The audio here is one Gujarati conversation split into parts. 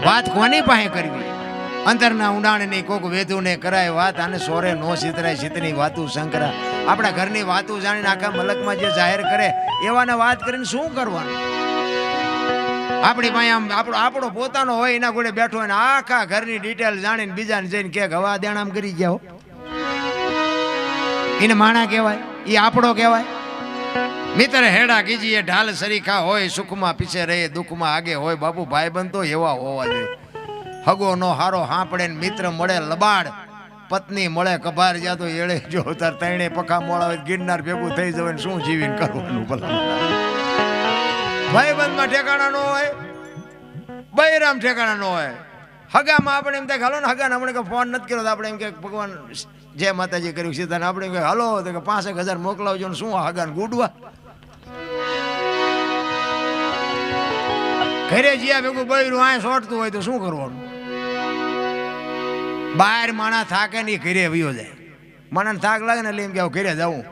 વાત કોની પાસે કરવી? અંતરના ઊંડાણની કોક વેધુને કરાય વાત, આને સોરે નો સિતરાય સિતની વાતું શંકરા. આપણા ઘરની વાતું જાણીને આખા મલકમાં જે જાહેર કરે એવાને વાત કરીને શું કરવાનું? આપણી પાસે આમ આપણો પોતાનો હોય એના જોડે બેઠો હોય ને આખા ઘરની ડિટેલ જાણીને બીજાને જઈને કે હવા દેણામ કરી ગયા હો, એને માણા કહેવાય? એ આપણો કહેવાય? મિત્ર હેડા કીજીએ ઢાલ સરીખા હોય, સુખમાં પીછે રહે દુઃખમાં આગે હોય. બાપુ ભાઈબંધ તો એવા હોવા જોઈએ. હગો નો હારો હાંપડે ને મિત્ર મળે લબાડ, પત્ની મળે કભાર જા તો એળે જો તાર તૈણે પખા મોડા હોય ગિરનાર ભેગું થઈ જવાય ને શું જીવીને કરવાનું ભલા? ભાઈબંધમાં ઠેકાણા ન હોય, બૈરામ ઠેકાણા ન હોય. હગામાં આપણે એમ થાય હાલો ને, હગાને આપણે ફોન નથી કર્યો તો આપણે એમ કે ભગવાન જય માતાજી કર્યું સીધા ને આપણે એમ કે હાલો તો કે 5,000 મોકલાવજો ને શું હગાને ગુડવા? ઘરે જ્યાં ભેગું બૈરું આ સોટતું હોય તો શું કરવાનું? બહાર માણા થાકે નહીં, ઘરે વયો જાય. માણાને થાક લાગે ને એટલે એમ કે ઘરે જવું.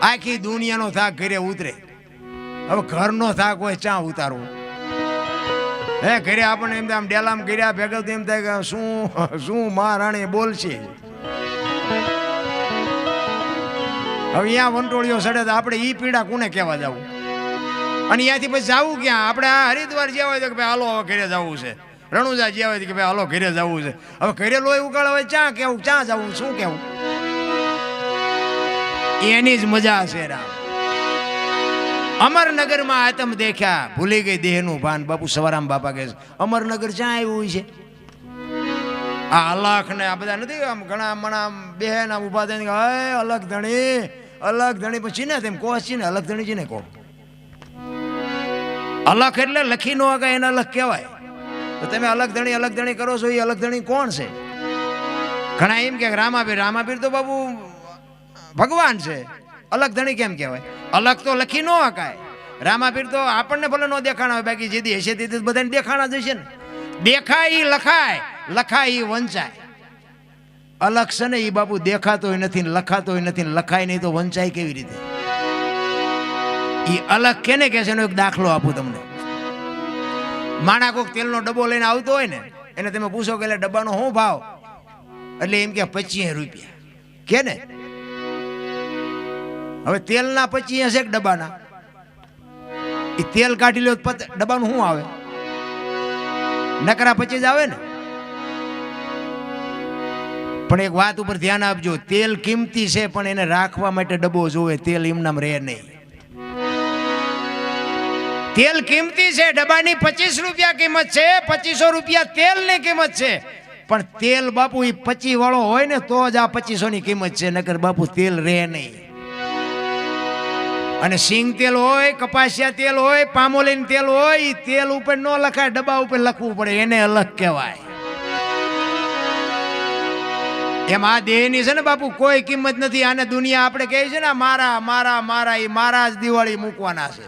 આખી દુનિયાનો થાક ઘરે ઉતરે. હવે ઘરનો થાક હોય ચા ઉતારવો? હે ઘરે આપણને એમ થાય આમ ડેલામ કર્યા ભેગા એમ થાય કે શું મહારાણી બોલશે. હવે અહીંયા વંટોળીઓ સડે તો આપણે ઈ પીડા કોને કહેવા જવું? અને અહીંયાથી પછી જવું ક્યાં? આપણે આ હરિદ્વાર જ્યાં હોય તો કે ભાઈ હાલો હવે ઘરે જવું છે. રણુજા જ્યાં હોય કે ભાઈ હાલો ઘરે જવું છે. હવે ઘરે લોહી ઉકાળે હોય ચા કેવું, ચા જવું, શું કેવું? એની જ મજા છે રામ. અમરનગરમાં આતમ દેખ્યા ભૂલી ગઈ દેહનું ભાન. બાપુ સવારામ બાપા કહે છે અમરનગર ક્યાં આવ્યું હોય છે? આ અલખ ને આ બધા નથી આમ ઘણા મણા બેન આમ ઉભા થઈને અલગ ધણી પછી ને તેમ કહો છે ને અલગ ધણી છે ને કહો. અલખ એટલે લખી નો આગા એને અલગ કહેવાય. તો તમે અલગ ધણી કરો છો, એ અલગ ધણી કોણ છે? ઘણા એમ કે રામાપીર તો બાબુ ભગવાન છે, અલગ ધણી કેમ કહેવાય? અલગ તો લખી નો હકાય. રામાપીર તો આપણને ભલે નો દેખાણા હોય, બાકી જેથી હશે તે બધાને દેખાણા જ હશે ને. દેખાય ઈ લખાય, લખાય ઈ વંચાય. અલગ છે ને એ બાપુ દેખાતોય નથી, લખાતોય નથી, લખાય નહીં તો વંચાય કેવી રીતે? એ અલગ કેને કે છે એનો એક દાખલો આપું તમને. માણા કોક તેલનો ડબ્બો લઈને આવતો હોય ને, એને તમે પૂછો કે ડબ્બાનો શું ભાવ? એટલે એમ કે 25 રૂપિયા કે ને. હવે તેલના 25 હશે ડબ્બાના, એ તેલ કાઢી લો ડબ્બાનું શું આવે? નકરા 25 આવે ને. પણ એક વાત ઉપર ધ્યાન આપજો, તેલ કિંમતી છે પણ એને રાખવા માટે ડબ્બો જોવે. તેલ એમનામ રહે નહીં. તેલ કિંમતી છે, ડબ્બાની 25 રૂપિયા કિંમત છે, 2500 રૂપિયા તેલની કિંમત છે. પણ તેલ બાપુ એ 25 વાળો હોય ને તો જ આ 2500 ની કિંમત છે, નકર બાપુ તેલ રહે નહીં. અને સિંગ તેલ હોય, કપાસિયા તેલ હોય, પામોલીન તેલ હોય, એ તેલ ઉપર ન લખાય, ડબ્બા ઉપર લખવું પડે, એને અલગ કહેવાય. એમ આ દેહની છે ને બાપુ કોઈ કિંમત નથી. આને દુનિયા આપણે કહે છે ને મારા મારા મારા, એ મારા જ દિવાળી મૂકવાના છે.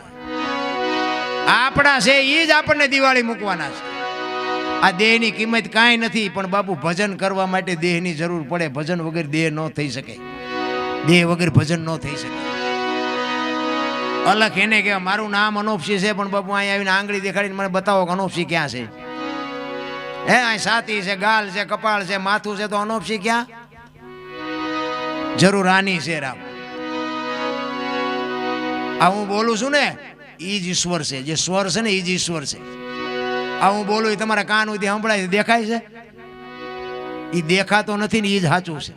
આપણા છે એ જ આપણને દિવાળી મૂકવાના છે. આ દેહની કિંમત કાંઈ નથી. પણ બાપુ ભજન કરવા માટે દેહની જરૂર પડે. ભજન વગર દેહ ન થઈ શકે, દેહ વગર ભજન ન થઈ શકે. અલગ એને કે મારું નામ અનોપસી છે, પણ બાપુ અહીં આવીને આંગળી દેખાડીને મને બતાવો કે અનોપસી ક્યાં છે? હે અહીં છાતી છે, ગાલ છે, કપાળ છે, માથું છે, તો અનોપસી ક્યાં? જરૂર આની છે રામ. આ હું બોલું છું ને ઈ જ ઈશ્વર છે. જે સ્વર છે ને ઈ જ ઈશ્વર છે. આ હું બોલું એ તમારા કાન સુધી સંભળાય, દેખાય છે? એ દેખાતો નથી ને એ જ સાચું છે.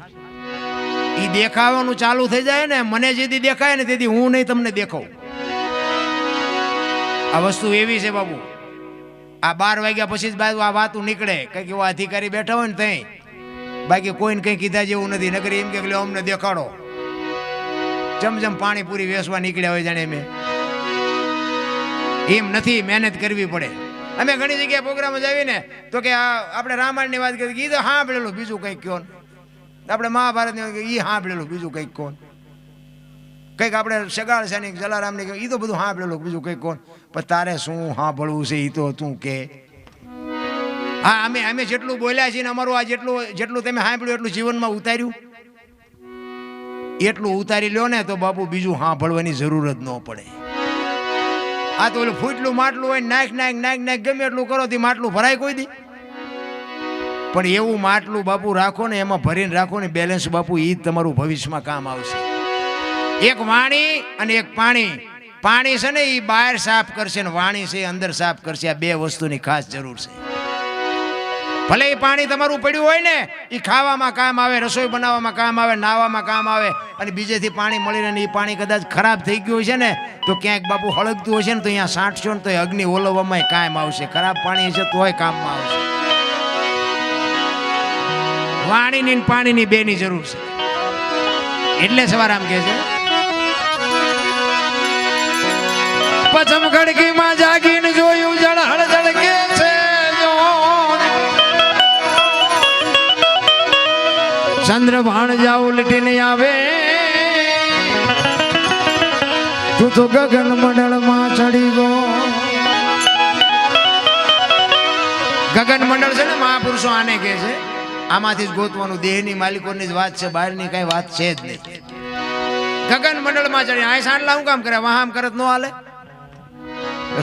એ દેખાવાનું ચાલુ થઈ જાય ને, મને જેથી દેખાય ને તેથી હું નહીં તમને દેખાઉં. આ વસ્તુ એવી છે બાબુ. આ 12 વાગ્યા પછી જ બાજુ આ વાતું નીકળે, કઈક એવા અધિકારી બેઠા હોય ને તઈ, બાકી કોઈને કઈ કીધા જેવું નથી. નકર એમ કે અમને દેખાડો, જમ પાણીપુરી વેચવા નીકળ્યા હોય જાણે. એમ નથી, મહેનત કરવી પડે. અમે ઘણી જગ્યાએ પ્રોગ્રામ જ આવીને તો કે આપણે રામાયણની વાત કરી, કીધું સાંભળેલું બીજું કંઈક કહો. આપણે મહાભારતની વાત કરી, એ સાંભળેલું બીજું કંઈક કહો. કંઈક આપણે સગાળ સૈનિક જલારામની કહ્યું, એ તો બધું સાંભળેલું બીજું કંઈક કહો. પણ તારે શું સાંભળવું છે એ તો તું કે. હા, અમે જેટલું બોલ્યા છીએ ને અમારું આ જેટલું તમે સાંભળ્યું એટલું જીવનમાં ઉતાર્યું, એટલું ઉતારી લો ને તો બાપુ બીજું સાંભળવાની જરૂર જ ન પડે. આ તો ઓલું ફૂટલું માટલું હોય, નાખ નાખ નાખ નાખ ગમે એટલું કરો તે માટલું ભરાય કોઈ દી? પણ એવું માટલું બાપુ રાખો ને, એમાં ભરીને રાખો ને બેલેન્સ બાપુ, એ જ તમારું ભવિષ્યમાં કામ આવશે. એક વાણી અને એક પાણી. પાણી છે ને એ બહાર સાફ કરશે ને વાણી છે અંદર સાફ કરશે. આ બે વસ્તુની ખાસ જરૂર છે. ભલે એ પાણી તમારું પડ્યું હોય ને, એ ખાવામાં કામ આવે, રસોઈ બનાવવામાં કામ આવે, નાવામાં કામ આવે, અને બીજેથી પાણી મળીને એ પાણી કદાચ ખરાબ થઈ ગયું છે ને, તો ક્યાંક બાપુ હળગતું હશે ને તો અહીંયા સાંટશો ને તો અગ્નિ ઓલવવામાં કામ આવશે. ખરાબ પાણી છે તોય કામમાં આવશે. વાણીની પાણીની બેની જરૂર છે. એટલે સવારામ કહે છે, પચમ ખડકીમાં જાગીને જોયું જળ હળદળ કે છે, ચંદ્ર ભાણ જાવ લટીને આવે, તું તો ગગન મંડળમાં ચડી ગયો. ગગન મંડળ છે ને મહાપુરુષો આને કહે છે. આમાંથી જ ગોતવાનું. દેહની માલિકોની જ વાત છે, બહારની કઈ વાત છે જ નહીં. ગગન મંડળમાં ચડી. આ સાંડલા હું કામ કરે? વાહામ કરે તો ન હાલે?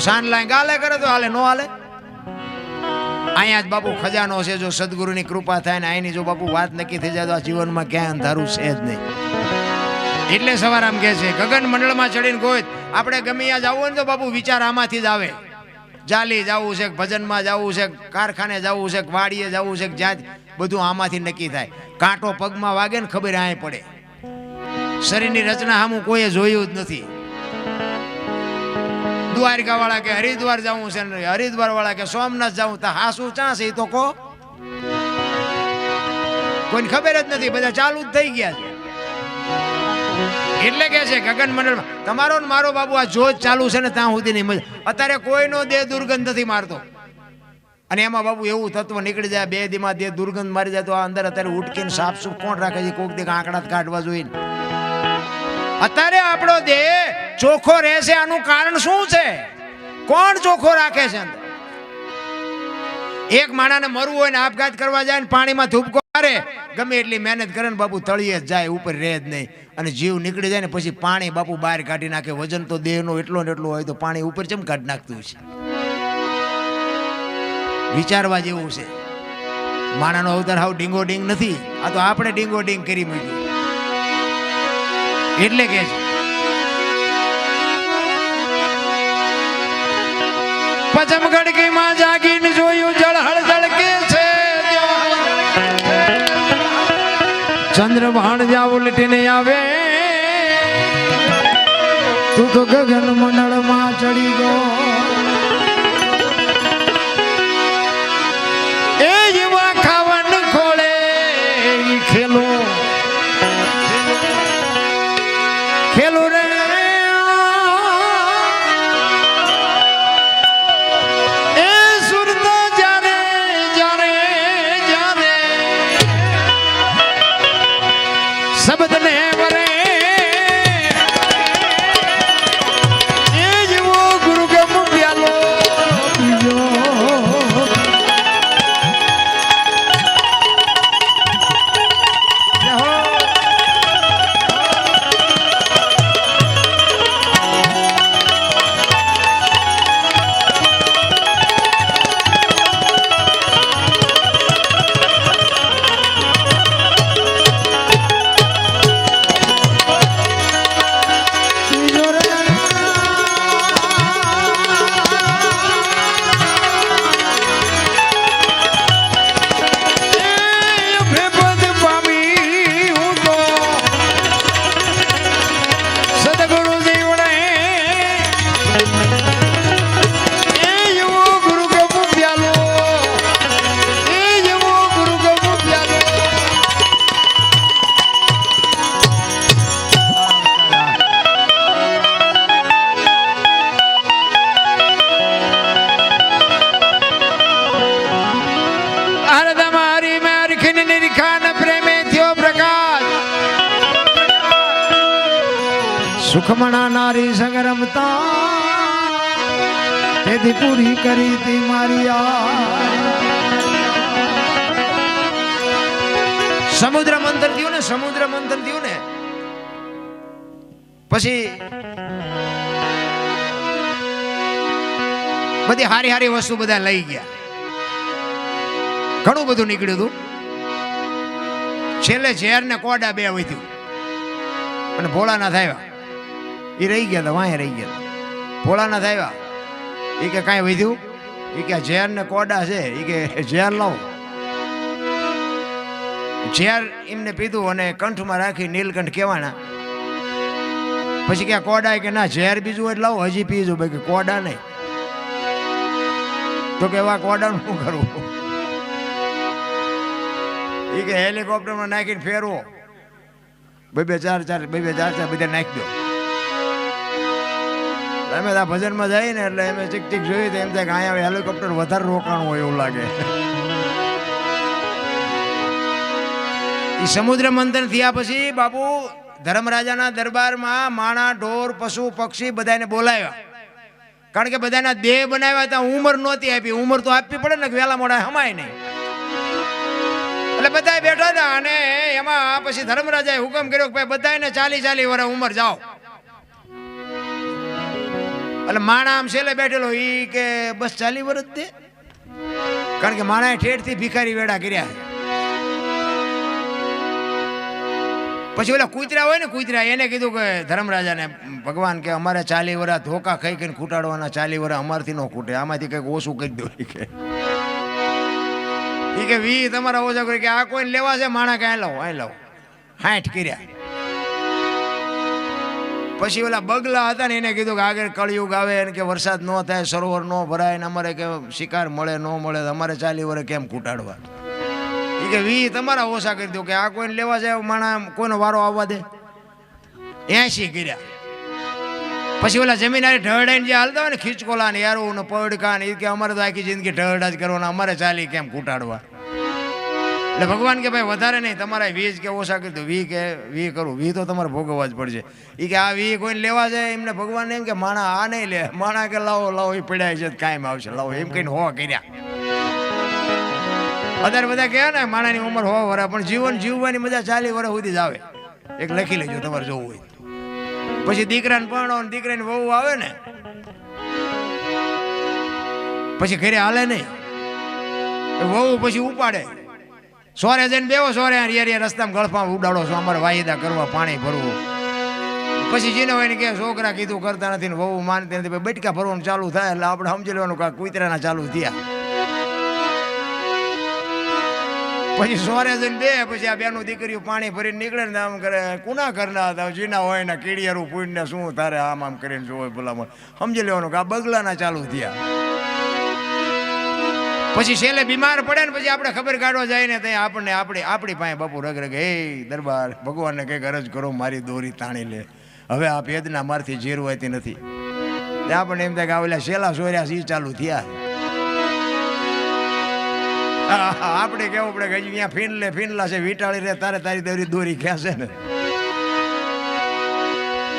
સાંડલા ગાલે કરે તો હાલે? ન હાલે. અહીંયા જ બાપુ ખજાનો છે. જો સદગુરુની કૃપા થાય ને અહીંની જો બાપુ વાત નક્કી થઈ જાય તો આ જીવનમાં ક્યાંય અંધારું છે જ નહીં. એટલે સવારામ કહે છે, ગગન મંડળમાં ચડીને ગોત. આપણે ગમે ત્યાં જવું ને તો બાપુ વિચાર આમાંથી જ આવે. જાલી જવું છે, ભજનમાં જવું છે, કારખાને જવું છે, વાડીએ જવું છે, જ્યાં બધું આમાંથી નક્કી થાય. કાંટો પગમાં વાગે ને ખબર આય પડે. શરીરની રચના સામું કોઈએ જોયું જ નથી. દ્વારકા વાળા કે હરિદ્વાર જવું છે, હરિદ્વાર વાળા કે સોમનાથ જવું, તો હા શું ચા છે એ તો કહો. કોઈને ખબર જ નથી. બધા ચાલુ જ થઈ ગયા છે. એટલે કે છે ગગન મંડળમાં તમારો ને મારો બાબુ આ જોજ ચાલુ છે ને ત્યાં સુધી નહીં મજા. અત્યારે કોઈનો દેહ દુર્ગંધ નથી મારતો. અને એમાં બાબુ એવું તત્વ નીકળી જાય 2 દીમાં દેહ દુર્ગંધ મારી જાય તો આ અંદર અત્યારે ઉટકીને સાફ સુફ કોણ રાખે છે? કોક દેખ આંકડા કાઢવા જોઈએ. અત્યારે આપણો દેહ ચોખ્ખો રહેશે આનું કારણ શું છે? કોણ ચોખ્ખો રાખે છે અંદર? એક માણાને મરવું હોય ને આપઘાત કરવા જાય ને પાણીમાં ધૂપકો મારે, ગમે એટલી મહેનત કરે ને બાપુ તળિયે જ જાય, ઉપર રહે જ નહીં. અને જીવ નીકળી જાય ને પછી પાણી બાપુ બહાર કાઢી નાખે. વજન તો દેહનો એટલો ને એટલો હોય તો પાણી ઉપર ચમ કાઢી નાખતું છે? વિચારવા જેવું છે. માણાનો અવતાર હાવ ડીંગો ડીંગ નથી. આ તો આપણે ડીંગો ડીંગ કરી મૂક્યું. એટલે કે છે પચમ ગડકીમાં જાગીને જોયું જળ હળદળ કે છે, ચંદ્ર ભાણ જાવ લટીને આવે, તું તો ગગન મંડળમાં ચડી ગયો. એ યુવા ખાવન ખોળે ખેલો ખેલો રે, એ સુરત જાને જાને જાને શબ્દ ને વરે, એ જેવો ગુરુ ગમ પ્યાલો પીજો. સુખમણા નારી સંગ રમતા તેથી પૂરી કરી તી મારી સમુદ્ર મંથન થયું ને, સમુદ્ર મંથન થયું ને પછી બધી હારી હારી વસ્તુ બધા લઈ ગયા, ઘણું બધું નીકળ્યું હતું. છેલ્લે ઝેર ને કોડા બે વધ્યું અને ભોળાનાથ આવ્યા. એ રહી ગયા હતા, વાંહે રહી ગયા. ભોળાનાથ આવ્યા, એ કે કાંઈ વધ્યું? એ કે ઝેર ને કોડા છે. એ કે ઝેર લાવો. ઝેર એમને પીધું અને કંઠમાં રાખી નીલકંઠ કહેવાના. પછી કે કોડા? કે ના, ઝેર બીજું એટલે લાવો, હજી પીજો. ભાઈ કે કોડા નહીં. તો કે એવા કોડાનું શું કરવું? એ કે હેલિકોપ્ટરમાં નાખીને ફેરવો, બે ચાર બધા નાખી દો. અમે આ ભજનમાં જઈએ ને એટલે અમે ચીક ચીક જોયું તો એમ થાય કે અહીંયા હેલિકોપ્ટર વધારે રોકાણું હોય એવું લાગે. એ સમુદ્ર મંથન થયા પછી બાપુ ધર્મરાજાના દરબારમાં માણા, ઢોર, પશુ, પક્ષી બધાને બોલાવ્યા. કારણ કે બધાના દેહ બનાવ્યા હતા, ઉંમર નહોતી આપી. ઉંમર તો આપવી પડે ને, વહેલા મોડા હમાય નહીં. એટલે બધા બેઠા હતા અને એમાં પછી ધર્મરાજાએ હુકમ કર્યો કે ભાઈ બધાને 40 વર્ષ ઉંમર જાઓ. એટલે માણા આમ છેલ્લે બેઠેલો, ઈ કે બસ 40 વર્ષ દે. કારણ કે માણાએ ઠેઠથી ભિખારી વેડા કર્યા. પછી ઓલા કૂતરા હોય ને, કૂતરા એને કીધું કે ધર્મરાજાને, ભગવાન કે અમારે 40 વર્ષ ધોકા ખાઈ કરીને ખૂટાડવાના, 40 વર્ષ અમારથી ન ખૂટે, આમાંથી કંઈક ઓછું કરી દો. એ કે 20 તમારા ઓછા કરી. કે આ કોઈને લેવા છે માણા? કે લાવો, અહીં લાવો. 60 કર્યા. પછી ઓલા બગલા હતા ને એને કીધું કે આગળ કળિયુગ આવે ને કે વરસાદ ન થાય, સરોવર ન ભરાય ને અમારે કે શિકાર મળે ન મળે, અમારે 40 વર્ષ કેમ ખૂટાડવા? એ કે 20 તમારા ઓછા કરી દો. કે આ કોઈને લેવા જાય માણા, કોઈનો વારો આવવા દે. 80 કર્યા. પછી ઓલા જમીનારી ઢળડાઈને જે હાલતા હોય ને, ખીચકોલા ને યારું ને પડકા ને, એ કે અમારે તો આખી જિંદગી ઢળડા જ કરવાના, અમારે 40 કેમ ખૂટાડવા? એટલે ભગવાન કે ભાઈ વધારે નહીં, તમારા 20 કે ઓછા કરી દો. 20 કે 20 કરું, 20 તો તમારે ભોગવવા જ પડશે. એ કે આ 20 કોઈને લેવા જાય એમને ભગવાન એમ કે માણા આ નહીં લે. માણા કે લાવો લાવો, એ પડ્યા છે કાયમ આવશે, લાવો એમ કહીને 100 કર્યા. અત્યારે બધા કહે ને માણાની ઉંમર 100 વર્ષ, પણ જીવન જીવવાની મજા 40 વર્ષ સુધી જ આવે. એક લખી લેજો તમારે જોવું હોય. પછી દીકરાને પરણો, દીકરાની વહુ આવે ને પછી ઘરે હાલે નહીં. વહુ પછી ઉપાડે, સોરે જઈને બેવો, સોરે રસ્તામાં ગળફામાં ઉડાડો છો, અમારે વાયદા કરવા, પાણી ભરવું. પછી જેને હોય ને કે છોકરા કીધું કરતા નથી ને વહુ માનતી નથી, બટકા ભરવાનું ચાલુ થાય એટલે આપણે સમજી લેવાનું કે કૂતરાના ચાલુ થયા. પછી સોરે જઈને બે, પછી આ બેનું દીકરીઓ પાણી ભરીને નીકળે ને આમ કરે, કુના કરના હતા જીના હોય ને કીડિયારું પૂઈને શું તારે આમ આમ કરીને જોવે ભલામણ. સમજી લેવાનું કે આ બગલાના ચાલુ થયા. પછી છેલ્લે બીમાર પડે ને પછી આપણે ખબર કાઢવા જાય ને ત્યાં આપણને આપણી પાસે બાપુ રગ હે દરબાર ભગવાનને કંઈક અરજ કરો, મારી દોરી તાણી લે, હવે આ ભેદના મારથી જીરવાતી નથી. આપણને એમ થાય કે ઓલા શેલા સોર્યા સી ચાલુ થયા. આપણે કેવું પડે કે અહીંયા ફીનલા છે, વીટાળી રે તારે તારી દોરી ખેંચે ને.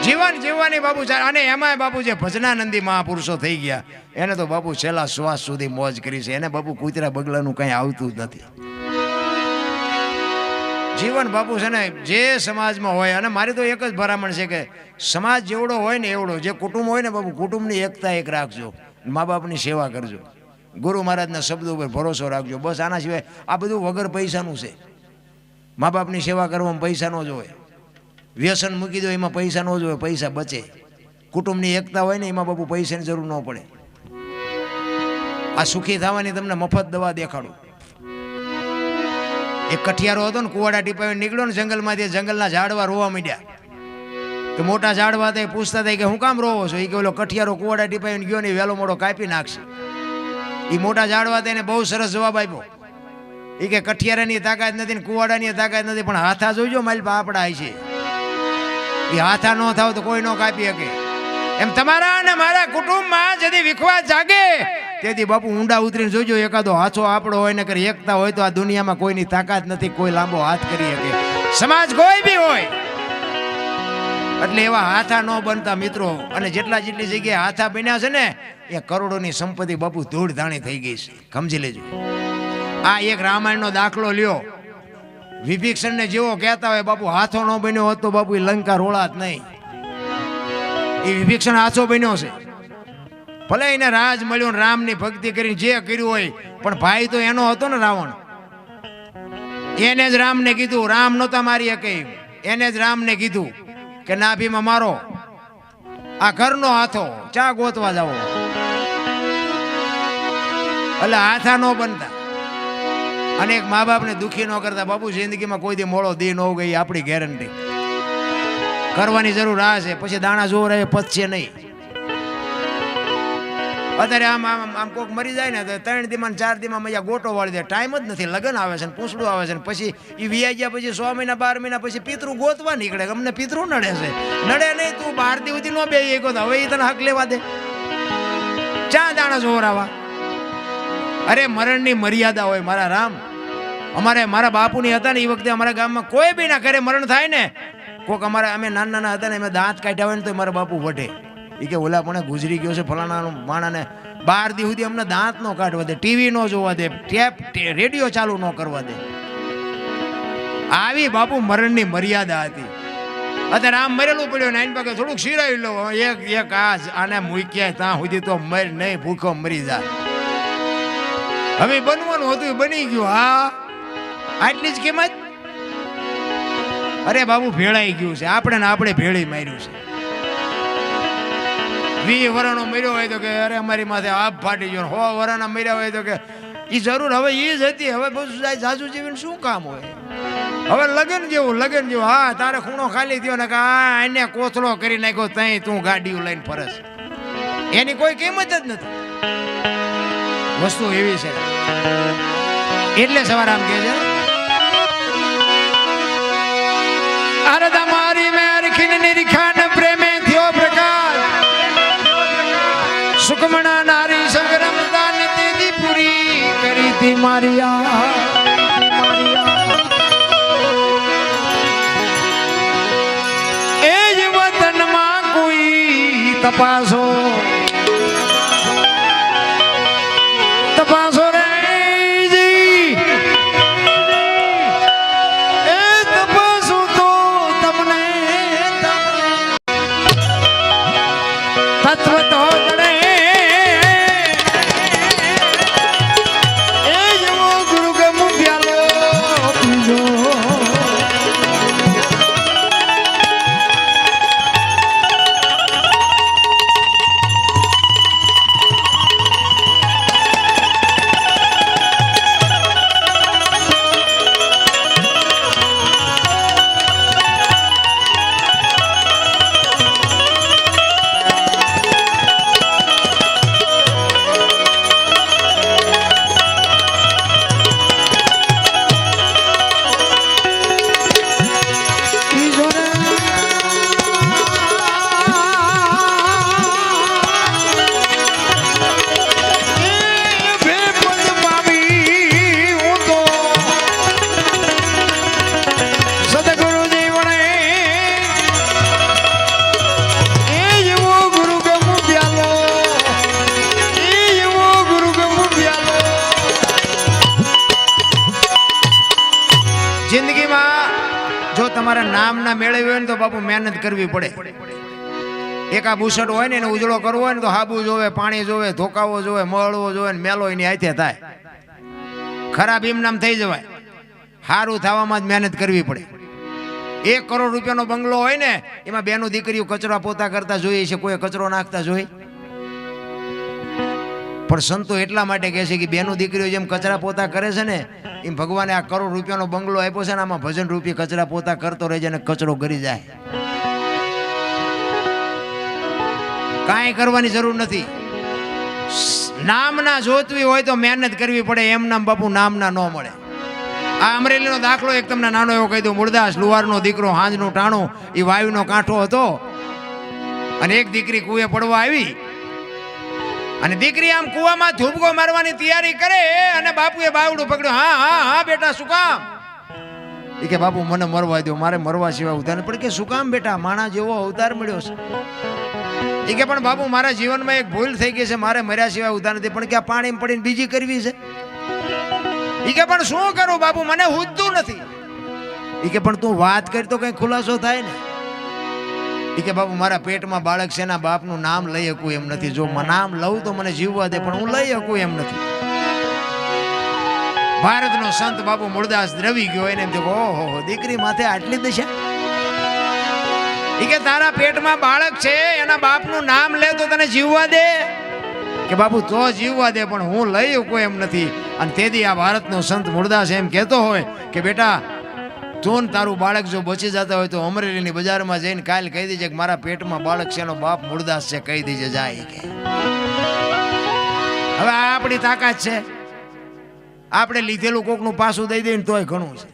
જીવન જીવવાની બાપુ. અને એમાં બાપુ જે ભજનાનંદી મહાપુરુષો થઈ ગયા એને તો બાપુ છેલ્લા શ્વાસ સુધી મોજ કરી છે. એને બાપુ કૂતરા બગલાનું કંઈ આવતું જ નથી. જીવન બાપુ છે ને જે સમાજમાં હોય, અને મારી તો એક જ ભરામણ છે કે સમાજ જેવડો હોય ને એવડો, જે કુટુંબ હોય ને બાપુ, કુટુંબની એકતા એક રાખજો, મા બાપની સેવા કરજો, ગુરુ મહારાજના શબ્દો ઉપર ભરોસો રાખજો. બસ આના સિવાય આ બધું વગર પૈસાનું છે. મા બાપની સેવા કરવામાં પૈસા ન જોવે, વ્યસન મૂકી દો એમાં પૈસા ન જોવે, પૈસા બચે. કુટુંબની એકતા હોય ને એમાં બાપુ પૈસાની જરૂર ન પડે. આ સુખી થવાની તમને મફત દવા દેખાડું. એક કઠિયારો હતો ને, કુવાડા ટીપાવી નીકળ્યો ને જંગલમાંથી, જંગલના ઝાડવા રોવા માંડ્યા. તો મોટા ઝાડવા હતા એ પૂછતા હતા કે હું કામ રોવો છો? એ કે ઓલો કઠિયારો કુવાડા ટીપાવીને ગયો ને વહેલો મોડો કાપી નાખશે. એ મોટા ઝાડવા હતા એને બહુ સરસ જવાબ આપ્યો. એ કે કઠિયારાની તાકાત નથી ને કુવાડાની તાકાત નથી, પણ હાથા જોઈજો માલપા આપડા છે. એ હાથા ન થાવ તો કોઈ ન કાપી શકે. એમ તમારા અને મારા કુટુંબમાં જદી વિખવાદ જાગે તેથી બાપુ ઊંડા ઉતરીને જોજો, એકાદો હાથો આપણો હોય ને કરી એકતા હોય તો આ દુનિયામાં કોઈની તાકાત નથી, કોઈ લાંબો હાથ કરી શકે. સમાજ કોઈ બી હોય એટલે એવા હાથા ન બનતા મિત્રો. અને જેટલી જગ્યાએ હાથા બન્યા છે ને એ કરોડોની સંપત્તિ બાપુ ધૂળ ધાણી થઈ ગઈ છે, સમજી લેજો. આ એક રામાયણનો દાખલો લ્યો. વિભીષણને જેવો કહેતા હોય બાપુ હાથો ન બન્યો હોત તો બાપુ લંકા રોળાત નહીં. એ વિભીષણ હાથો બન્યો છે. ભલે એને રાજ મળ્યો ને રામની ભક્તિ કરીને જે કર્યું હોય, પણ ભાઈ તો એનો હતો ને રાવણ. એને જ રામને કીધું, રામ નહોતા મારી શકે, એને જ રામને કીધું કે નાભીમાં મારો આ ઘરનો હાથો, ચા ગોતવા જાવો. એટલે હાથા ન બનતા અને એક મા બાપને દુઃખી ન કરતા. બાપુ જિંદગીમાં કોઈ દી મોડો દી ન ગઈ આપણી ગેરંટી. કરવાની જરૂર આ છે, પછી દાણા જોર રહે પચશે નહીં. અત્યારે આમ આમ આમ કોક મરી જાય ને તો 3 દીમાં 4 દીમાં મજા ગોટો વાળી દે. ટાઈમ જ નથી. લગ્ન આવે છે ને પૂછડું આવે છે ને પછી એ વિયાઈ ગયા પછી 6 મહિના 12 મહિના પછી પિતૃ ગોતવા નીકળે. અમને પિતૃ નડે છે. નડે નહીં, તું 12 દી સુધી ન બે એક હવે એ તને હક લેવા દે. ચા દાણા જોર આવા. અરે મરણની મર્યાદા હોય મારા રામ. મારા બાપુની હતા ને એ વખતે અમારા ગામમાં કોઈ બી ના ઘરે મરણ થાય ને, કોક અમારા અમે નાના હતા ને અમે દાંત કાઢ્યા હોય ને તો મારા બાપુ વઢે. એ કે ઓલા પણ ગુજરી ગયો છે ફલાણા માણાને 12 દી સુધી અમને દાંત ન કાઢવા દે, ટીવી ન જોવા દે, રેડિયો ચાલુ ન કરવા દે. આવી બાપુ મરણની મર્યાદા હતી. અત્યારે આમ મરેલું પડ્યું ને આની પાસે થોડુંક શીરાવી લો, એક આને મૂક્યા ત્યાં સુધી તો મર નહીં, ભૂખો મરી જાય. હવે બનવાનું હતું એ બની ગયું. હા, આટલી જ કિંમત. અરે બાબુ ભેળાઈ ગયું છે. આપણે ને આપણે ભેળી માર્યું છે. 20 વર્ષનો મર્યો હોય તો કે અરે અમારી માથે આપ ફાટી ગયો. 100 વર્ષના મર્યા હોય તો કે એ જરૂર હવે એ જ હતી. હવે બધું સાસુ જીવીને શું કામ હોય? હવે લગન જેવું. હા, તારે ખૂણો ખાલી થયો ને કે એને કોથળો કરી નાખ્યો, તઈ તું ગાડીઓ લઈને ફરસ. એની કોઈ કિંમત જ નથી. વસ્તુ એવી છે. એટલે સવાર આમ કે છે, અરે તમારી મેર ખીન નિરખાન પ્રેમે થયો પ્રકાશ, સુકમણા નારી સંગ્રમતા ને તેદી પૂરી કરી તી મારી એ જ વતનમાં કોઈ તપાસો રે જી, એ તપાસો તો તમને તત્વ તો જડે. એ જેવો ગુરુ ગમુ પ્યાલો પીજો. જિંદગીમાં જો તમારા નામ ના મેળવ્યું હોય ને તો બાપુ મહેનત કરવી પડે. એક આ બુસટ હોય ને એને ઉજળો કરવો હોય ને તો હાબુ જોવે, પાણી જોવે, ધોકાવો જોવે, મળવો જોવે ને મેલો એની હાથે થાય. ખરાબ ઇમનામ થઈ જવાય. સારું થવામાં જ મહેનત કરવી પડે. 1 કરોડ રૂપિયાનો બંગલો હોય ને એમાં બેનું દીકરીઓ કચરા પોતા કરતા જોઈએ છે, કોઈ કચરો નાખતા જોઈ? પણ સંતો એટલા માટે કહે છે કે બેનું દીકરીઓ જેમ કચરા પોતા કરે છે ને એમ ભગવાને આ કરોડ રૂપિયાનો બંગલો આપ્યો છે ને આમાં ભજન રૂપી કચરા પોતા કરતો રહેજે અને કચરો ગરી જાય. કાંઈ કરવાની જરૂર નથી. નામના જોતવી હોય તો મહેનત કરવી પડે. એમ નામ બાપુ નામના ન મળે. આ અમરેલીનો દાખલો એક તમને નાનો એવો કહી દઉં. મૂળદાસ લુહારનો દીકરો, હાંજનું ટાણું, એ વાયુનો કાંઠો હતો અને એક દીકરી કુએ પડવા આવી અને દીકરી આમ કુવામાં ધૂબકો મારવાની તૈયારી કરે અને બાપુએ બાવડું પકડ્યું. હા બેટા શું કામ? એ કે બાપુ મને મરવા દો, મારે મરવા સિવાય ઉધાર પડે. કે શું કામ બેટા? માણા જેવો અવતાર મળ્યો છે. એ કે પણ બાપુ મારા જીવનમાં એક ભૂલ થઈ ગઈ છે, મારે મર્યા સિવાય ઉધાર નથી. પણ કે પાણીમાં પડીને બીજી કરવી છે. એ કે પણ શું કરું બાપુ, મને હુજતું નથી. એ કે પણ તું વાત કરી તો કઈ ખુલાસો થાય ને. એ કે બાપુ મારા પેટમાં બાળક છે એના બાપનું નામ લઈ શકું એમ નથી. જો નામ લઉં તો મને જીવવા દે, પણ હું લઈ શકું એમ નથી. ભારતનો સંત બાપુ મૂળદાસ દ્રવી ગયો એને એમ થયું, ઓહો દીકરી માથે આટલી દશા. એ કે તારા પેટમાં બાળક છે એના બાપનું નામ લે તો તને જીવવા દે? કે બાપુ તો જીવવા દે, પણ હું લઈ શકું એમ નથી. અને તેથી આ ભારતનો સંત મૂળદાસ એમ કહેતો હોય કે બેટા તું તારું બાળક જો બચી જતા હોય તો અમરેલીની બજારમાં જઈને કાલ કહી દેજે કે મારા પેટમાં બાળક છે એનો બાપ મૂળદાસ છે, કહી દેજે જાય. કે હવે આ આપણી તાકાત છે, આપણે લીધેલું કોકનું પાછું દઈ દઈએ તોય ઘણું છે.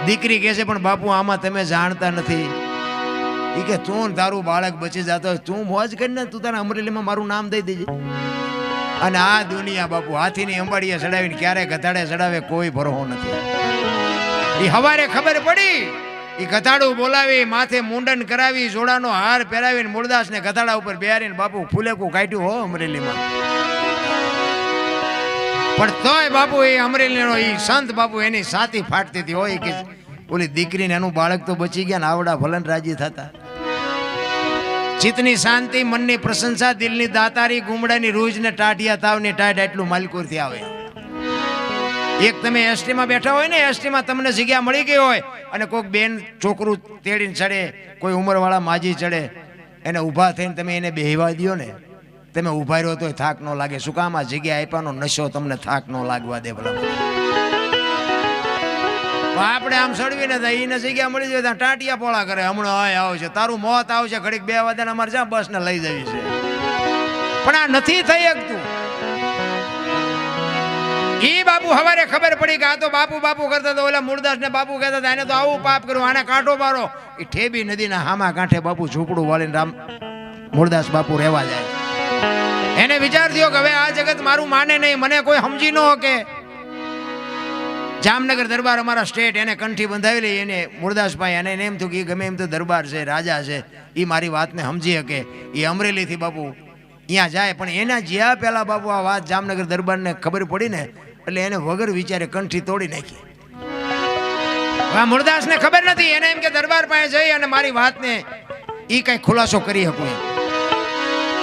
દીકરી કહે છે પણ બાપુ આમાં તમે જાણતા નથી. એ કે તું તારું બાળક બચી જતો હોય તું મોજ કરીને તું તારા અમરેલીમાં મારું નામ દઈ દેજે. અને આ દુનિયા બાપુ હાથીની અંબાડીએ ચડાવીને ક્યારે ગધાડે ચડાવે કોઈ ભરોસો નથી. એ હવારે ખબર પડી, એ ગધાડું બોલાવી માથે મુંડન કરાવી જોડાનો હાર પહેરાવીને મૂળદાસને ગધાડા ઉપર બેહારીને બાપુ ફૂલેકું કાઢ્યું હો અમરેલીમાં. પણ તોય બાપુ એ અમરેલીનો એ સંત બાપુ એની સાથી ફાટતી હતી હોય કે ઓલી દીકરીને એનું બાળક તો બચી ગયા ને આવડા ભલન રાજી થતા. ચિત્તની શાંતિ, મનની પ્રશંસા, દિલની દાતારી, ગુમડાની રૂજ ને ટાઢિયા તાવની ટાઢ એટલું માલકુરથી આવે. એક તમે એસટીમાં બેઠા હોય ને, એસટીમાં તમને જગ્યા મળી ગઈ હોય અને કોઈક બેન છોકરું તેડીને ચડે, કોઈ ઉંમરવાળા માજી ચડે, એને ઊભા થઈને તમે એને બેહવા દો ને, તમે ઊભા રહ્યો તોય થાક ન લાગે. શું કામ? આ જગ્યા આપ્યાનો નશો તમને થાક ન લાગવા દે. ભલા આપણે આમ સડવીને એને જગ્યા મળી જાય ત્યાં ટાટિયા પોળા કરે, હમણાં આય આવશે, તારું મોત આવશે, ઘડીક 2 વાગ્યાને અમારે જ્યાં બસ ને લઈ જવી છે. પણ આ નથી થઈ શકતું. ઈ બાપુ હવારે ખબર પડી કે આ તો બાપુ બાપુ કરતા હતા, ઓલા મૂળદાસ ને બાપુ કહેતા હતા એને તો આવું પાપ કર્યું, આને કાંઠો મારો. એ ઠેબી નદીના હામા કાંઠે બાપુ ઝૂંપડું વાળીને રામ મૂળદાસ બાપુ રહેવા જાય. એને વિચાર થયો કે હવે આ જગત મારું માને નહીં, મને કોઈ સમજી ન શકે. જામનગર દરબાર અમારા સ્ટેટ એને કંઠી બંધાવેલી, એને મૂળદાસભાઈ અને એને એમ થયું કે ગમે એમ તો દરબાર છે, રાજા છે, એ મારી વાતને સમજી શકે. એ અમરેલીથી બાપુ અહીંયા જાય, પણ એના જ્યાં પહેલા બાપુ આ વાત જામનગર દરબારને ખબર પડી ને એટલે એને વગર વિચારે કંઠી તોડી નાખી. મૂળદાસને ખબર નથી, એને એમ કે દરબાર પાસે જઈ અને મારી વાતને એ કઈ ખુલાસો કરી શકું.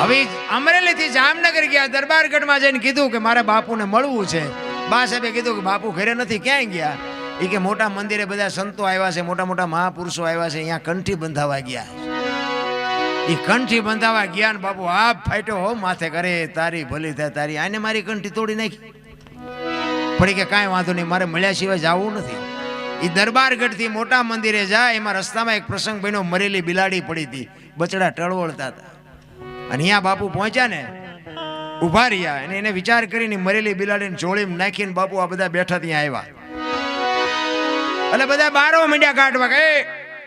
હવે અમરેલીથી જામનગર ગયા, દરબારગઢમાં જઈને કીધું કે મારે બાપુને મળવું છે. બા સાહેબે કીધું કે બાપુ ઘરે નથી, ક્યાંય ગયા? એ કે મોટા મંદિરે બધા સંતો આવ્યા છે, મોટા મોટા મહાપુરુષો આવ્યા છે, અહીંયા કંઠી બંધાવા ગયા. એ કંઠી બંધાવા ગયા ને બાપુ આપ ફાટ્યો હો માથે, કરે તારી ભલી થાય તારી, આને મારી કંઠી તોડી નાખી. પડી કે કાંઈ વાંધો નહીં, મારે મળ્યા સિવાય જવું નથી. એ દરબારગઢથી મોટા મંદિરે જાય, એમાં રસ્તામાં એક પ્રસંગ બન્યો, મરેલી બિલાડી પડી હતી, બચડા ટળવળતા હતા. અને અહીંયા બાપુ પહોંચ્યા ને, ઉભા રહ્યા અને એને વિચાર કરીને મરેલી બિલાડીને જોડીમાં નાખીને બાપુ આ બધા બેઠા ત્યાં આવ્યા. એટલે બધા બારો મીંડ્યા કાઢવા કે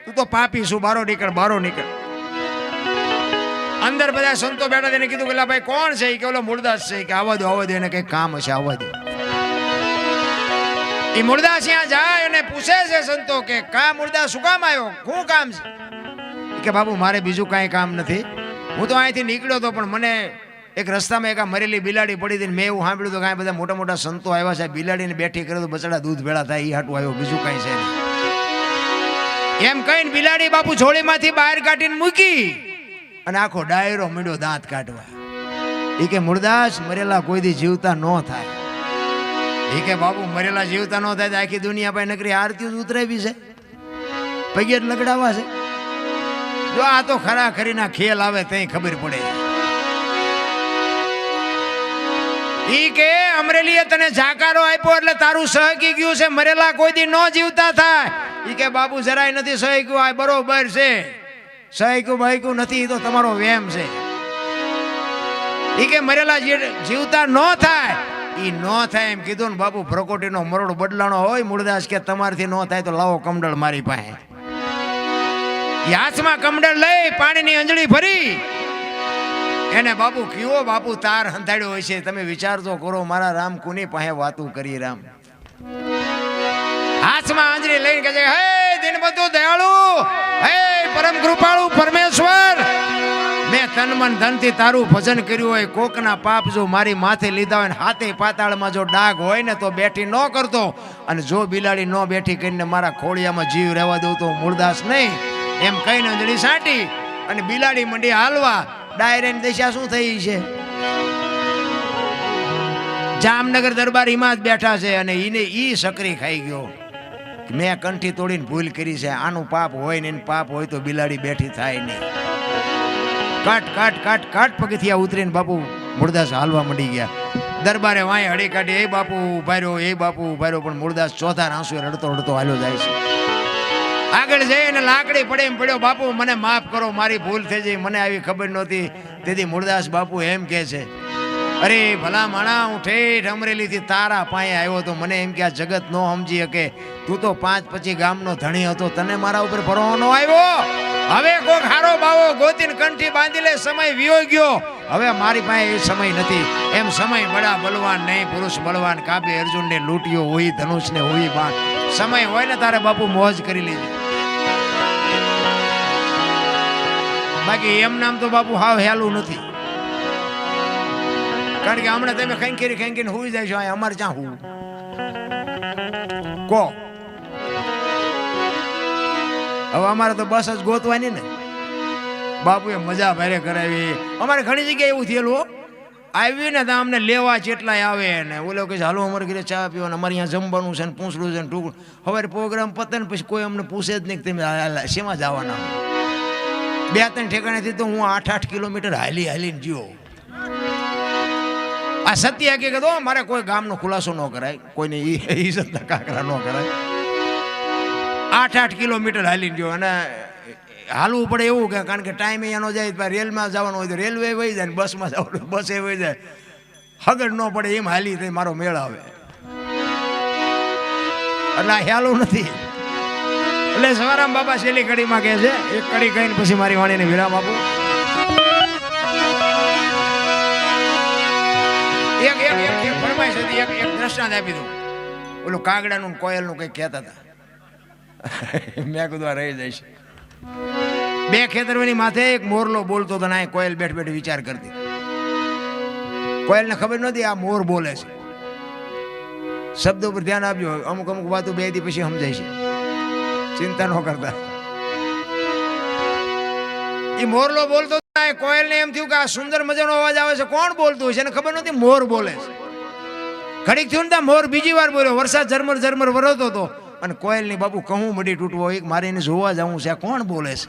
તું તો પાપી શું, બારો નીકળ, બારો નીકળ. અંદર બધા સંતો બેઠા તેને કીધું કે ભાઈ કોણ છે? કે ઓલો મૂળદાસ છે. કે આવવા દો એને કઈ કામ હશે, આવવા દો. એ મૂળદાસ ત્યાં જાય અને પૂછે છે સંતો કે કા મૂળદાસ શું કામ આવ્યો, શું કામ છે? કે બાપુ મારે બીજું કાંઈ કામ નથી, હું તો અહીંથી નીકળ્યો હતો પણ મને એક રસ્તામાં એક મરેલી બિલાડી પડી હતી, મેં એવું સાંભળ્યું હતું કે બધા મોટા મોટા સંતો આવ્યા છે, બિલાડીને બેઠી કરે તો બચડા દૂધ ભેળા થાય, એ હાટું આવ્યો, બીજું કાંઈ છે નહીં. એમ કહીને બિલાડી બાપુ જોડીમાંથી બહાર કાઢીને મૂકી અને આખો ડાયરો મીંડ્યો દાંત કાઢવા. એ કે મૂળદાસ મરેલા કોઈ દી જીવતા ન થાય. એ કે બાપુ મરેલા જીવતા ન થાય તો આખી દુનિયા પાસે નકરી આરતી જ ઉતરાવી છે, પગે જ લગડાવા છે. જો આ તો ખરા ખરીના ખેલ આવે ત્યાં ખબર પડે. ઈ કે અમરેલીએ તને જાકારો આપ્યો એટલે તારું સહકી ગયું છે, મરેલા કોઈ દી ન જીવતા થાય. ઈ કે બાપુ જરાય નથી સહક્યું, આ બરોબર છે, સહક્યું બાઈકું નથી, તો તમારો વેમ છે. ઈ કે મરેલા જીવતા ન થાય, ઈ ન થાય એમ કીધું ને બાપુ પ્રકોટીનો મરોડ બદલાણો હોય. મૂળદાસ કે તમારથી ન થાય તો લાવો કમડળ મારી પાસે. હાથમાં કમડળ લઈ પાણીની અંજળી ભરી એને બાપુ કયો બાપુ તાર હંધાડ્યો હોય છે, તમે વિચાર તો કરો મારા રામ કોની પાસે વાતું કરી. રામ હાથમાં આંજળી લઈને કહે છે હે દિનબંધુ દયાળુ, હે પરમ કૃપાળુ પરમેશ્વર, મેં તન મન ધનથી તારું ભજન કર્યું હોય, કોકના પાપ જો મારી માથે લીધા હોય, હાથે પાતાળમાં જો ડાઘ હોય ને તો બેઠી ન કરતો, અને જો બિલાડી ન બેઠી કરીને મારા ખોળિયામાં જીવ રહેવા દઉં તો મૂળદાસ નહીં. એમ કહીને અંજળી સાંટી અને બિલાડી મંડી હાલવા. ડાયરેની દશા શું થઈ છે? જામનગર દરબાર હિમાત બેઠા છે અને ઈને ઈ સકરી ખાઈ ગયો. મેં કંઠી તોડીને ભૂલ કરી છે, આનું પાપ હોય ને એનું પાપ હોય તો બિલાડી બેઠી થાય નહીં. કાટ કાટ કાટ કાટ પગથિયા ઉતરીને બાપુ મૂળદાસ હાલવા મંડી ગયા. દરબારે વાંય હળી કાઢી, એ બાપુ ઉભા રહ્યો, એ બાપુ ઉભા રહ્યો, પણ મૂળદાસ ચોથા આંસુ રડતો રડતો હાલ્યો જાય છે. આગળ જઈને લાકડી પડે એમ પડ્યો, બાપુ મને માફ કરો, મારી ભૂલ થઈ જઈ, મને આવી ખબર નહોતી. તેથી મૂળદાસ બાપુ એમ કહે છે, અરે ભલા માણા, હું ઠેઠ અમરેલીથી તારા પાસે આવ્યો તો મને એમ કે આ જગત નો સમજી શકે, તું તો 5-25 ગામનો ધણી હતો, તને મારા ઉપર ભરોસો નો આવ્યો. હવે કોક હારો બાવો ગોતીને કંઠી બાંધી લે, સમય વિયો ગયો, હવે મારી પાસે એ સમય નથી. એમ સમય બડા બલવાન નહીં, પુરુષ બળવાન, કાબે અર્જુનને લૂંટ્યો હોય, ધનુષને હોય બાણ. સમય હોય ને તારે બાપુ મોજ કરી લેજે, બાકી એમ નામ તો બાપુ હાવ હેલું નથી. કારણ કે હમણાં તમે ખેંકીને હુઈ જાય છો, અમારે ક્યાં હું કો? હવે અમારે તો બસ જ ગોતવાની ને. બાપુએ મજા ભારે કરાવી. અમારે ઘણી જગ્યાએ એવું થયેલું, આવી ને ત્યાં અમને લેવા ચેટલાય આવે ને ઓલો કે હાલો અમારે ઘરે ચા પીવાનું, અમારે અહીંયા જમવાનું છે ને પૂછડું છે ને ટૂંકું. હવે પ્રોગ્રામ પતે ને પછી કોઈ અમને પૂછે જ નહીં કે તમે શેમાં જવાના. 2-3 ઠેકાણેથી તો હું 8-8 કિલોમીટર હાલીને જીવો. આ સત્ય હકીકત હો, મારે કોઈ ગામનો ખુલાસો ન કરાય, કોઈને ઇજ્જતના કાકરા ન કરાય. 8-8 કિલોમીટર હાલીને ગયો. અને હાલવું પડે એવું કે કારણ કે ટાઈમ અહીંયા ન જાય, રેલમાં જવાનું હોય તો રેલવે વહી જાય, બસમાં જવાનું બસે વહી જાય, હગડ ન પડે એમ હાલી તો મારો મેળ આવે. એટલે આ હેલું નથી. એટલે સવારામ બાબા છેલ્લી કડીમાં કહે છે, એક કડી કહીને પછી મારી વાણીને વિરામ આપું. એક ફરમાઈશ હતી, એક દ્રષ્ટાંત આપી દઉં. ઓલું કાગડાનું કોયલનું કંઈક કહેતા હતા. મેં કીધું રહી જાય છે. 2 ખેતરોની માથે એક મોરલો બોલતો હતો, ને કોયલ બેઠ બેઠ વિચાર કરતી. કોયલને ખબર નહોતી આ મોર બોલે છે. શબ્દો પર ધ્યાન આપજો, અમુક વાતો 2 દી પછી સમજાય છે, ચિંતા ન કરતા. એ મોરલો બોલતો, કોયલને એમ થયું કે આ સુંદર મજાનો અવાજ આવે છે, કોણ બોલતું છે? એને ખબર નહોતી મોર બોલે છે. ઘડીક થયું ને મોર બીજી વાર બોલ્યો. વરસાદ ઝરમર ઝરમર વરસતો હતો અને કોયલની બાપુ કહું મડી તૂટવો, એક મારે એને જોવા જવું છે, કોણ બોલે છે?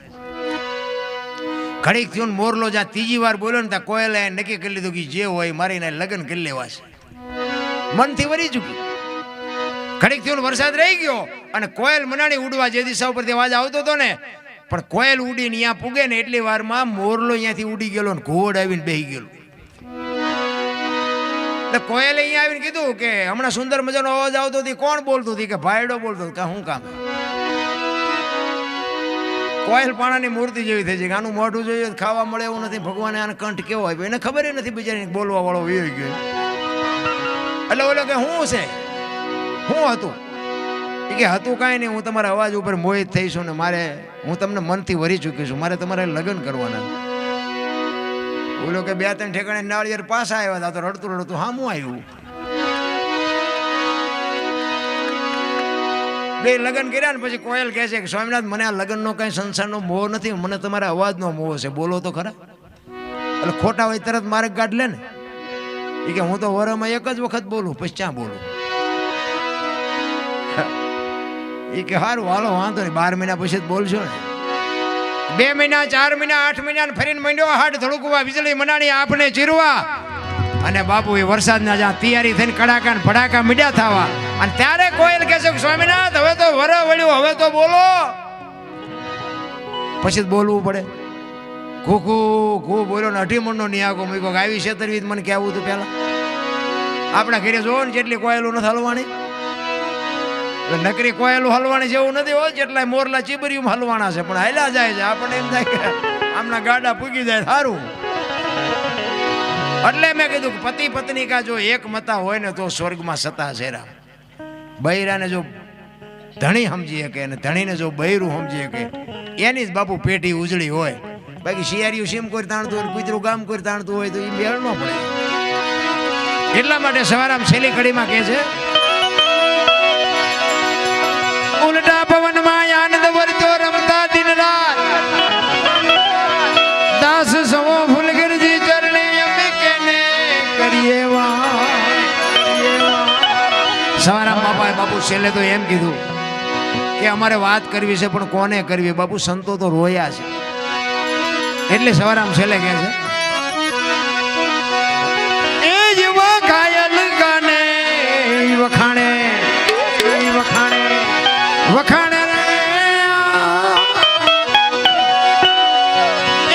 ઘડીક થયું ને મોરલો જ્યાં 3જી વાર બોલ્યો ને ત્યાં કોયલે નક્કી કરી લીધું કે જે હોય મારે એને લગ્ન કરી લેવા છે. મનથી વરી ચૂકી. ઘડીક થયું ને વરસાદ રહી ગયો અને કોયલ મનાણી ઉડવા જે દિશા ઉપરથી અવાજ આવતો હતો ને, પણ કોયલ ઉડીને અહીંયા પૂગે ને એટલી વારમાં મોરલો અહીંયાથી ઉડી ગયેલો ને ઘોડ આવીને બેસી ગયેલો. એટલે કોયલે અહીંયા આવીને કીધું કે હમણાં સુંદર મજાનો અવાજ આવતો હતી, કોણ બોલતું હતી? કે ભાઈડો બોલતો. કે શું કામ? કોયલ પાણાની મૂર્તિ જેવી થઈ છે કે આનું મોઢું જોઈએ ખાવા મળે એવું નથી. ભગવાને આને કંઠ કેવો આપ્યો એને ખબર નથી, બિચારી બોલવા વાળો વયો ગયો. એટલે ઓલો કે શું છે, શું હતું? કે હતું કાંઈ નહીં, હું તમારા અવાજ ઉપર મોહિત થઈશું ને મારે, હું તમને મનથી વરી ચૂકી છું, મારે તમારે લગ્ન કરવાના. બોલો કે 2-3 ઠેકાણે નાળિયેર પાછા આવ્યા હતા તો રડતું રડતું હામું આવ્યું. 2 લગ્ન કર્યા ને પછી કોયલ કહે છે કે સ્વામિનાથ, મને આ લગ્નનો કઈ સંસારનો મોહ નથી, મને તમારા અવાજનો મોહ છે, બોલો તો ખરા. એટલે ખોટા હોય તરત મારે ગાઢ લે ને. એ કે હું તો વરમાં એક જ વખત બોલું, પછી ક્યાં બોલું? એ કે સારું હાલો વાંધો નહીં, 12 મહિના પછી જ બોલશો ને. 2 મહિના 4 મહિના 8 મહિના ફરીને મંડ્યો હાડ ધડકવા, વીજળી મનાણી આપને ચીરવા. અને બાપુ એ વરસાદના જ્યાં તૈયારી થઈને કડાકા ને ભડાકા મીડ્યા થવા, અને ત્યારે કોયલ કહે છે સ્વામિનાથ હવે તો વર વળ્યું, હવે તો બોલો. પછી જ બોલવું પડે. ખૂબ બોલ્યો ને 18 મણનો નિયાકો મૂક્યો. આવી છેતરવી મને કહેવું હતું પેલા. આપણા ઘરે જોવો ને જેટલી કોયલું નથી હલવાની, નકરી કોયલું હલવાની જેવું નથી હોય, જેટલા મોરલા ચીબરીયું હલવાના છે, પણ હાલ્યા જાય છે. આપણને એમ થાય કે આમના ગાડા પૂગી જાય સારું. એટલે મેં કીધું કે પતિ પત્ની કા જો એક મતા હોય ને તો સ્વર્ગમાં સતા શેરા. બૈરાને જો ધણી સમજી શકે અને ધણીને જો બૈરું સમજી શકે, એની જ બાપુ પેટી ઉજળી હોય. બાકી શિયાળિયું સીમ કોઈ તાણતું હોય, કૂતરું ગામ કોઈ તાણતું હોય તો એ મેળ ન પડે. એટલા માટે સવારામ છેલ્લી કડીમાં કહે છે, ઉલટા પવનમાં આનંદ વર્તો રમતા દિન રાત, દાસ સમો ફૂલગીરજી ચરણે અમે કેને કરીએ સવારામ બાપાએ બાપુ છેલ્લે તો એમ કીધું કે અમારે વાત કરવી છે પણ કોને કરવી? બાપુ સંતો તો રોયા છે. એટલે સવારામ છેલ્લે કહે છે, એ જેવા ઘાયલ ગાને વખાણે વખાણે વખાણે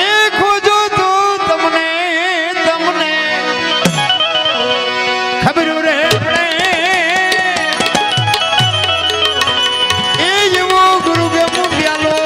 એ ખોજો તો તમને તમને ખબર રે એ જેવો ગુરુ ગમુ પ્યાલો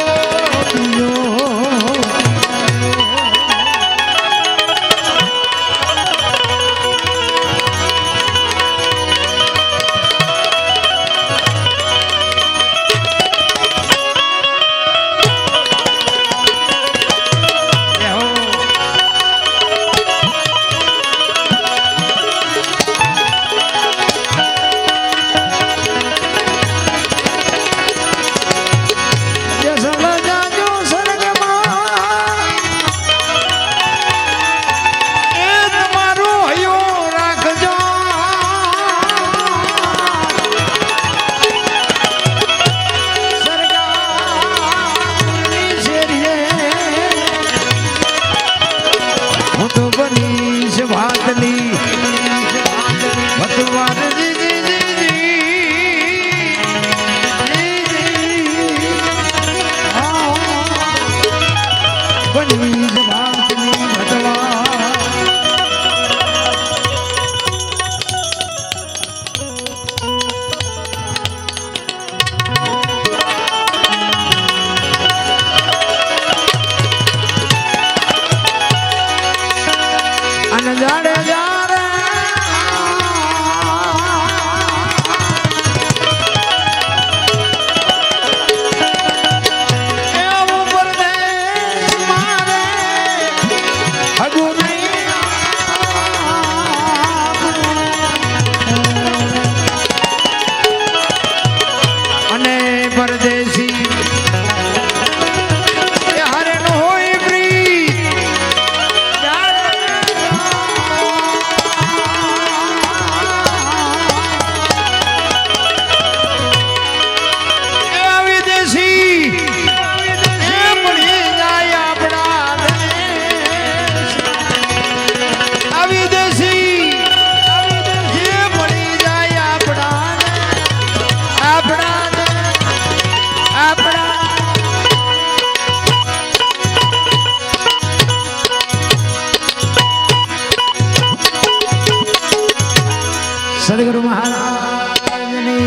સદગુરુ મહારાજની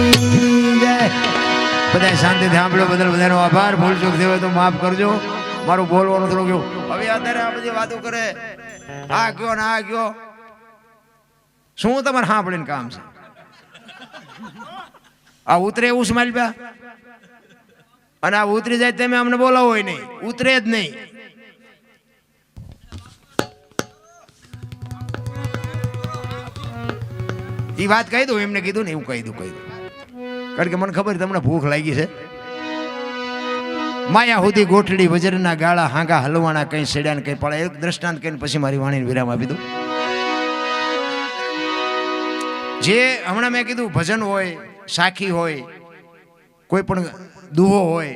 જય. બધા શાંતિથી સાંભળો, બદલ બધાનો આભાર. ભૂલ ચૂક થયો હોય તો માફ કરજો. મારું બોલવાનું થોડું ગયું. હવે અત્યારે આ બધી વાતો કરે, આ કયો ને આ કયો, શું તમારે સાંભળીને કામ છે? આ ઉતરે એવું સ્માઈલ પ્યા અને આ ઉતરી જાય તમે અમને બોલાવો હોય નહીં, ઉતરે જ નહીં. એ વાત કહી દઉં, એમને કીધું ને એવું કહી દઉં. કારણ કે મને ખબર તમને ભૂખ લાગી છે. માયા સુધી ગોઠડી વજરના ગાળા હાંગા હલવાના કઈ સેડ્યા ને કઈ પડે. એક દ્રષ્ટાંત કહીને પછી મારી વાણીને વિરામ આપી દઉં. જે હમણાં મેં કીધું ભજન હોય, સાખી હોય, કોઈ પણ દુહો હોય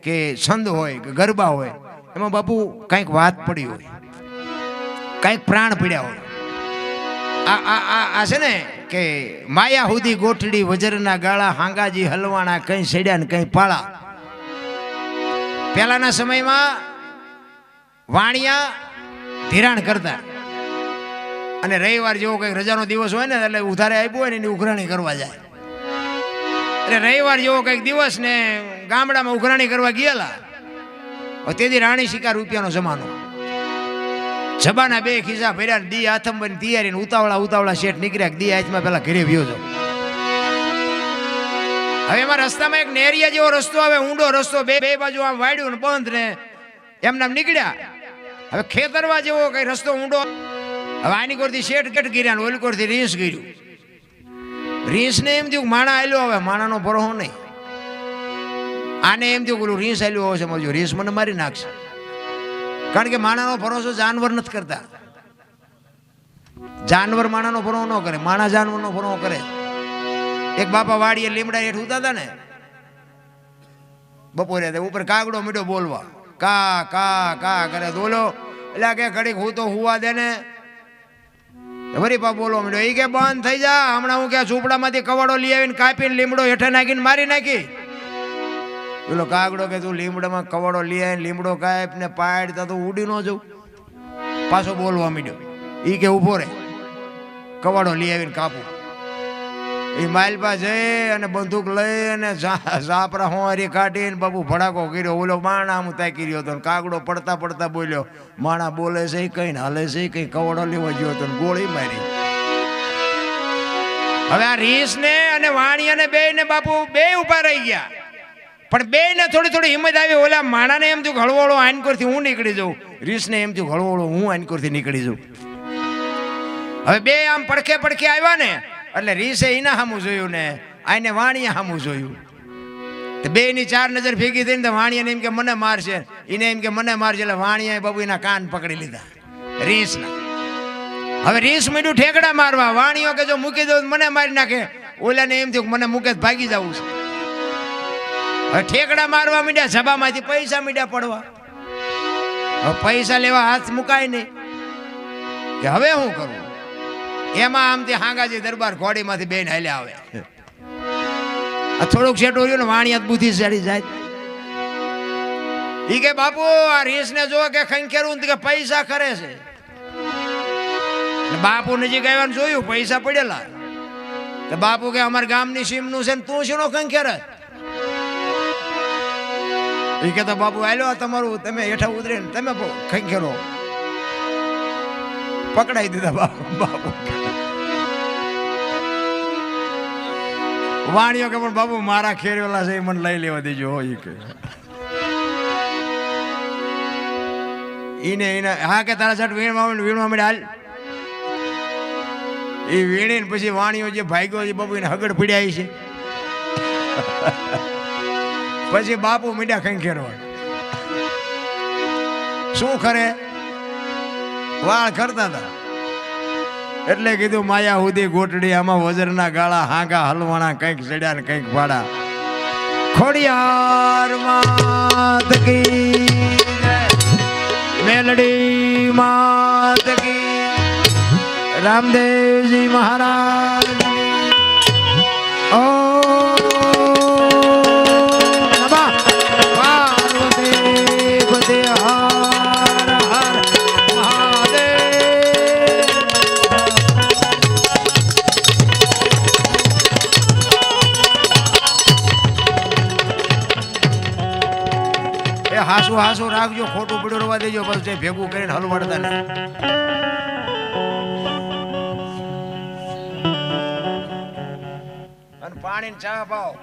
કે છંદ હોય કે ગરબા હોય, એમાં બાપુ કંઈક વાત પડી હોય, કંઈક પ્રાણ પીડ્યા હોય. આ છે ને કે માયા સુધી ગોઠડી વજરના ગાળા હાંગાજી હલવાના કઈ સેડ્યા ને કઈ પાળા. પહેલાના સમયમાં વાણિયા ધિરાણ કરતા અને રવિવાર જેવો કઈક રજાનો દિવસ હોય ને એટલે ઉધારે આપ્યું હોય ને એની ઉઘરાણી કરવા જાય. એટલે રવિવાર જેવો કઈક દિવસ ને ગામડામાં ઉઘરાણી કરવા ગયેલા. તેથી રાણી શિકાર રૂપિયાનો જમાનો. જબાના બે ખિસ્સા ભર્યા, દી આથંબરની તૈયારી, ઉતાવળા શેઠ નીકળ્યા. દી હાથમાં પેલા ઘરે વ્યો છો. હવે એમાં રસ્તામાં એક નેરિયા જેવો રસ્તો આવે, ઊંડો રસ્તો, બે બાજુ આમ વાડ્યું ને બંધ ને એમ નામ નીકળ્યા. હવે ખેતરવા જેવો કઈ રસ્તો ઊંડો. હવે આની કોરથી શેઠ કેટ ગીર્યા ને ઓલી કોરથી રીંસ ગીર્યું. રીંસને એમ થયું માણા આલ્યો, હવે માણાનો ભરોહો નહીં. આને એમ થયું પેલું રીંસ આલ્યો હશે, સમજો રીંસ મને મારી નાખશે. કારણ કે માણાનો ભરોસો જાનવર નથી કરતા. જાનવર માણાનો ભરોહો ન કરે, માણા જાનવરનો ભરોહો કરે. એક બાપા વાડીએ લીમડા હેઠ ઉતા હતા ને બપોરે, ઉપર કાગડો મીઠો બોલવા, કા કા કા કરે. બોલો એટલે કે ઘડીક હું તો હુવા દે ને. વરી પા બોલવા મીઠો. એ કે બંધ થઈ જા, હમણાં હું કે ઝૂંપડામાંથી કવાડો લઈ આવીને કાપીને લીમડો હેઠે નાખીને મારી નાખી. પેલો કાગડો કે તું લીમડામાં કવાડો લઈ આવીને લીમડો કાપ ને પાડતા તો ઉડી ન જવું. પાછો બોલવા મીઠો. એ કે ઉભો રે, કવાડો લઈ આવીને કાપું. એ માલપા જઈ અને બંદૂક લઈ અને ઝાપરા હોરી કાઢીને બાપુ ભડાકો કર્યો. ઓલો માણા હું તાકી રહ્યો હતો, કાગડો પડતા પડતા બોલ્યો, માણા બોલે છે કઈ ને હાલે છે કઈ, કવડો લેવા ગયો હતો, ગોળી મારી. હવે આ રીસ ને અને વાણિયા ને બે ને બાપુ બે ઉભા રહી ગયા. પણ બે ને થોડી થોડી હિંમત આવી. ઓલા માણા ને એમ થયું હળવોળો આનકોરથી હું નીકળી જાઉં, રીસ ને એમ થયું હળવોળો હું આનકોરથી નીકળી જાઉં. હવે બે આમ પડખે પડખે આવ્યા ને એટલે રીસે એના સામું જોયું ને આને વાણિયા સામું જોયું. બે ની ચાર નજર ભેગી થઈને તો વાણિયાને એમ કે મને મારશે, એને એમ કે મને મારશે. એટલે વાણિયાએ બાબુ એના કાન પકડી લીધા રીસના. હવે રીસ મીઠું ઠેકડા મારવા. વાણિયો કે જો મૂકી દઉં મને મારી નાખે. ઓલાને એમ થયું મને મૂકે ભાગી જવું છે. હવે ઠેકડા મારવા મીડ્યા, સભામાંથી પૈસા મીડ્યા પડવા. હવે પૈસા લેવા હાથ મુકાય નહીં કે હવે શું કરું. એમાં આમથી હાંગાજી દરબાર ઘોડીમાંથી બેન હાલ્યા આવે. થોડુંક શેઠું રહ્યું ને વાણિયા બુદ્ધિ ચડી જાય. ઈ કે બાપુ આ રીસ ને જો કે ખંખેરું કે પૈસા કરે છે. બાપુ નજીક આવ્યા જોયું પૈસા પડેલા. તો બાપુ કે અમારા ગામની સીમનું છે ને તું શીનો ખંખેરે. ઈ કે તો બાપુ આલ્યો તમારું, તમે હેઠા ઉતરીને તમે ખંખેરો. પકડાઈ દીધા બાપુ. વાણિયો કે પણ બાપુ મારા ખેરેલા છે મને લઈ લેવા દેજો. હોય કે ઈને હા કે તારા છટ વીણવા માંડે હાલ. એ વીણીને પછી વાણિયો જે ભાગ્યો છે બાપુ એને હગડ પીડ્યા છે. પછી બાપુ મીડા ખંખેરવા. શું કરે, વાળ કરતા હતા. એટલે કીધું માયા હુદી ગોટડી, આમાં વજરના ગાળા હાંગા હલવાણા, કંઈક ચડ્યા ને કંઈક ભાડા. ખોડિયાર માત કી મેલડી માત કી, રામદેવજી મહારાજ. ઓ પાર્વતી પતિ હર હર મહાદેવ. હાસુ હાસુ રાખજો, ખોટું પડ્યું રવા દેજો, બસ જે ભેગું કરીને હલવાડતા ને. અને પાણી ચા પાવ.